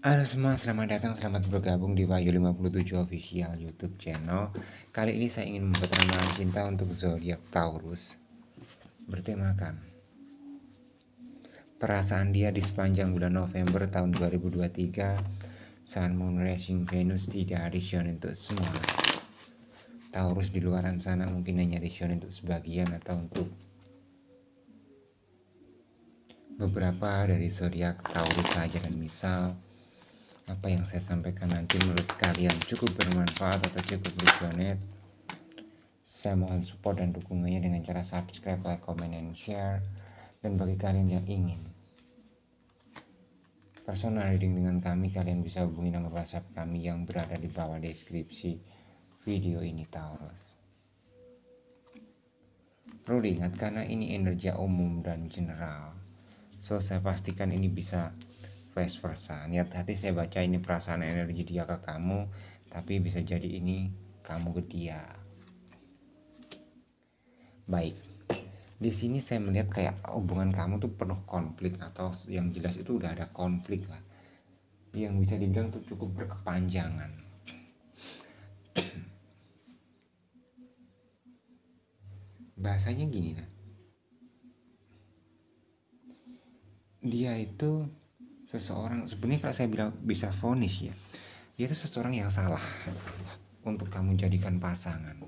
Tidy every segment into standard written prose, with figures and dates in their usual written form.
Halo semua, selamat datang, selamat bergabung di Wahyu 57 Official YouTube channel. Kali ini saya ingin membuat ramalan cinta untuk zodiak Taurus. Bertemakan perasaan dia di sepanjang bulan November tahun 2023. Sun, Moon, Rising, Venus tidak resion untuk semua. Taurus di luaran sana mungkin hanya resion untuk sebagian atau untuk beberapa dari zodiak Taurus saja. Dan misal apa yang saya sampaikan nanti menurut kalian cukup bermanfaat atau cukup resonate, saya mohon support dan dukungannya dengan cara subscribe, like, comment, and share. Dan bagi kalian yang ingin personal reading dengan kami, kalian bisa hubungi nomor WhatsApp kami yang berada di bawah deskripsi video ini, Taurus. Perlu diingat karena ini energi umum dan general, so saya pastikan ini bisa vice versa. Niat hati saya baca ini perasaan energi dia ke kamu, tapi bisa jadi ini kamu ke dia. Baik, di sini saya melihat kayak hubungan kamu tuh penuh konflik, atau yang jelas itu udah ada konflik lah, yang bisa dibilang tuh cukup berkepanjangan. Bahasanya gini, nah, dia itu seseorang, sebenarnya kalau saya bilang bisa vonis ya, dia itu seseorang yang salah untuk kamu jadikan pasangan.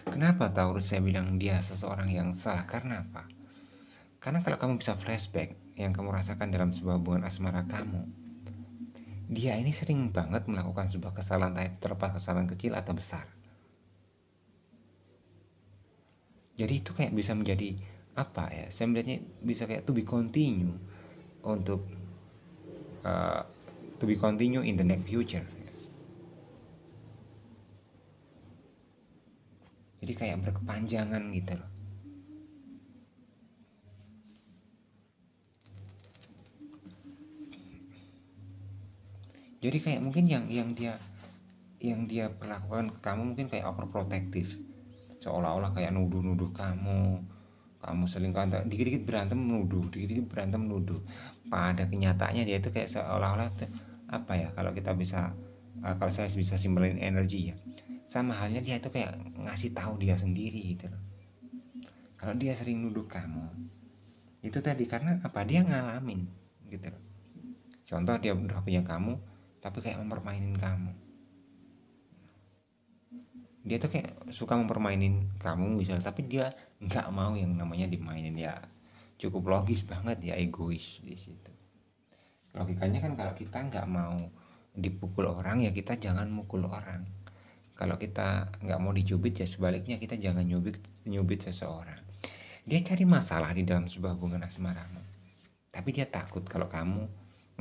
Kenapa Taurus saya bilang dia seseorang yang salah? Karena apa? Karena kalau kamu bisa flashback yang kamu rasakan dalam sebuah hubungan asmara kamu, dia ini sering banget melakukan sebuah kesalahan, terlepas kesalahan kecil atau besar. Jadi itu kayak bisa menjadi apa ya? Saya melihatnya bisa kayak to be continue, untuk uh, to be continue in the next future. Jadi kayak berkepanjangan gitu loh. Jadi kayak mungkin yang dia lakukan ke kamu mungkin kayak overprotective, seolah-olah kayak nuduh-nuduh kamu selingkuh, dikit-dikit berantem menuduh, dikit-dikit berantem menuduh. Pada kenyataannya dia itu kayak seolah-olah apa ya, kalau kita bisa kalau saya bisa simpelin energi ya, sama halnya dia itu kayak ngasih tahu dia sendiri gitu loh. Kalau dia sering nuduh kamu itu tadi karena apa, dia ngalamin gitu loh. Contoh dia udah punya kamu tapi kayak mempermainin kamu. Dia tuh kayak suka mempermainin kamu misal, tapi dia nggak mau yang namanya dimainin ya. Cukup logis banget ya, egois di situ. Logikanya kan kalau kita nggak mau dipukul orang ya kita jangan mukul orang. Kalau kita nggak mau dicubit ya sebaliknya kita jangan nyubit nyubit seseorang. Dia cari masalah di dalam sebuah hubungan asmaramu, tapi dia takut kalau kamu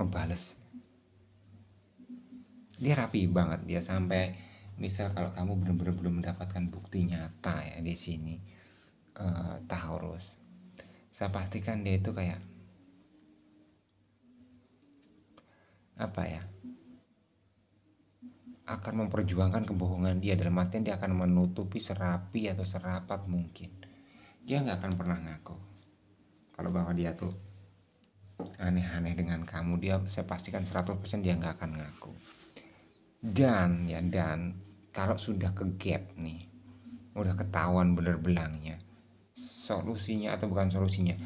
ngebales. Dia rapi banget, dia sampai misal kalau kamu benar-benar belum mendapatkan bukti nyata ya di sini, Taurus, saya pastikan dia itu kayak apa ya, akan memperjuangkan kebohongan dia, dalam artian dia akan menutupi serapi atau serapat mungkin. Dia nggak akan pernah ngaku kalau bahwa dia tuh aneh-aneh dengan kamu. Dia saya pastikan 100% dia nggak akan ngaku. Dan kalau sudah ke gap nih, udah ketahuan bener belangnya, solusinya atau bukan solusinya,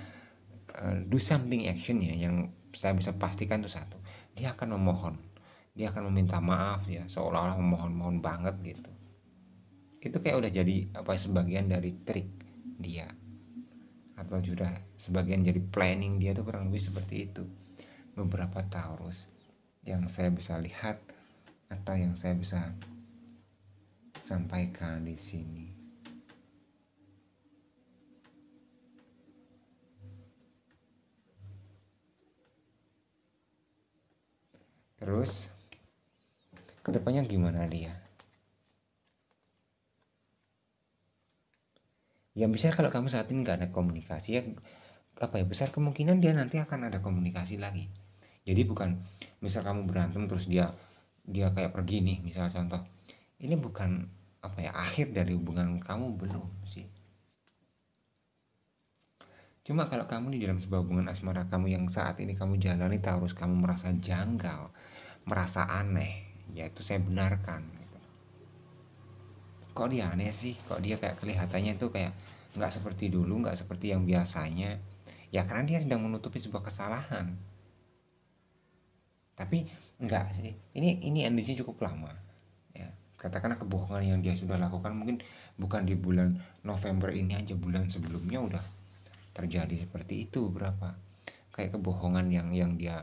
do something action ya, yang saya bisa pastikan tuh satu, dia akan memohon, dia akan meminta maaf ya, seolah-olah memohon-mohon banget gitu. Itu kayak udah jadi apa, sebagian dari trik dia, atau sudah sebagian jadi planning dia tuh, kurang lebih seperti itu. Beberapa Taurus yang saya bisa lihat atau yang saya bisa sampaikan di sini. Terus kedepannya gimana dia? Ya bisa, kalau kamu saat ini nggak ada komunikasi ya, apa ya, besar kemungkinan dia nanti akan ada komunikasi lagi. Jadi bukan misal kamu berantem terus dia dia kayak pergi nih, misal contoh, ini bukan apa ya, akhir dari hubungan kamu, belum sih. Cuma kalau kamu di dalam sebuah hubungan asmara kamu yang saat ini kamu jalani terus kamu merasa janggal, merasa aneh, ya itu saya benarkan gitu. Kok dia aneh sih, kok dia kayak kelihatannya tuh kayak nggak seperti dulu, nggak seperti yang biasanya, ya karena dia sedang menutupi sebuah kesalahan. Tapi enggak sih, ini endingnya cukup lama ya. Katakanlah kebohongan yang dia sudah lakukan mungkin bukan di bulan November ini aja, bulan sebelumnya udah terjadi seperti itu berapa kayak kebohongan yang dia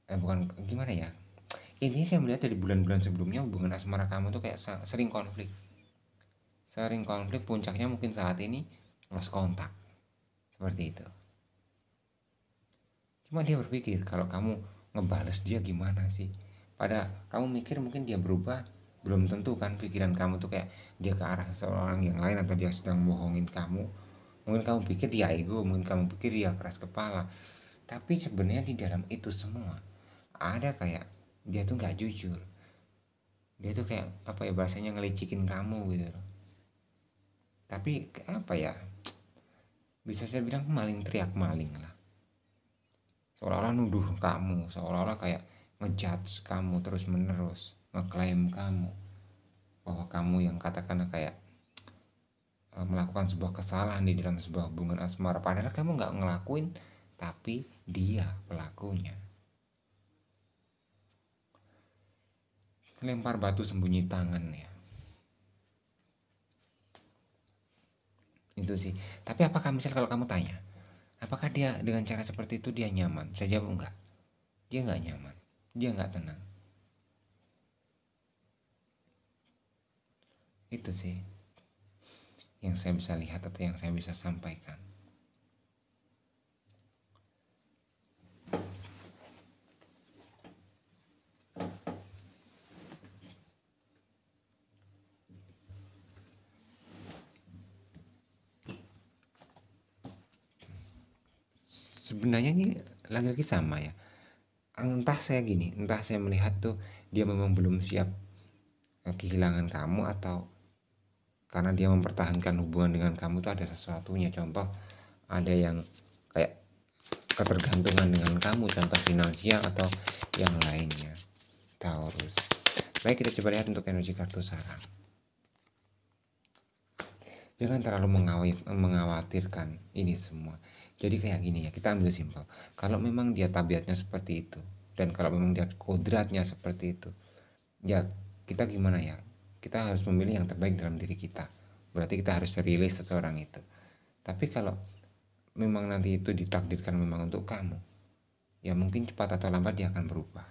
bukan gimana ya, ini saya melihat dari bulan-bulan sebelumnya hubungan asmara kamu tuh kayak sering konflik, puncaknya mungkin saat ini lost kontak seperti itu. Cuma dia berpikir kalau kamu ngebales dia gimana sih, pada kamu mikir mungkin dia berubah, belum tentu kan. Pikiran kamu tuh kayak dia ke arah seseorang yang lain atau dia sedang bohongin kamu. Mungkin kamu pikir dia ego, mungkin kamu pikir dia keras kepala, tapi sebenarnya di dalam itu semua ada kayak dia tuh nggak jujur, dia tuh kayak apa ya bahasanya, ngelicikin kamu gitu loh. Tapi apa ya, bisa saya bilang maling teriak maling lah, seolah-olah nuduh kamu, seolah-olah kayak ngejudge kamu terus menerus, ngeklaim kamu bahwa kamu yang katakanlah kayak melakukan sebuah kesalahan di dalam sebuah hubungan asmara, padahal kamu nggak ngelakuin, tapi dia pelakunya. Lempar batu sembunyi tangan ya, itu sih. Tapi apakah misal kalau kamu tanya apakah dia dengan cara seperti itu dia nyaman, saya jawab enggak. Dia nggak nyaman, dia nggak tenang. Itu sih yang saya bisa lihat atau yang saya bisa sampaikan. Sebenarnya ini lagi-lagi sama ya, entah saya melihat tuh dia memang belum siap kehilangan kamu, atau karena dia mempertahankan hubungan dengan kamu tuh ada sesuatunya. Contoh, ada yang kayak ketergantungan dengan kamu, contoh finansial atau yang lainnya. Taurus. Baik, kita coba lihat untuk energi kartu sarang. Jangan terlalu mengkhawatirkan ini semua. Jadi kayak gini ya, kita ambil simpel. Kalau memang dia tabiatnya seperti itu, dan kalau memang dia kodratnya seperti itu, ya kita gimana ya, kita harus memilih yang terbaik dalam diri kita. Berarti kita harus rilis seseorang itu. Tapi kalau memang nanti itu ditakdirkan memang untuk kamu, ya mungkin cepat atau lambat dia akan berubah.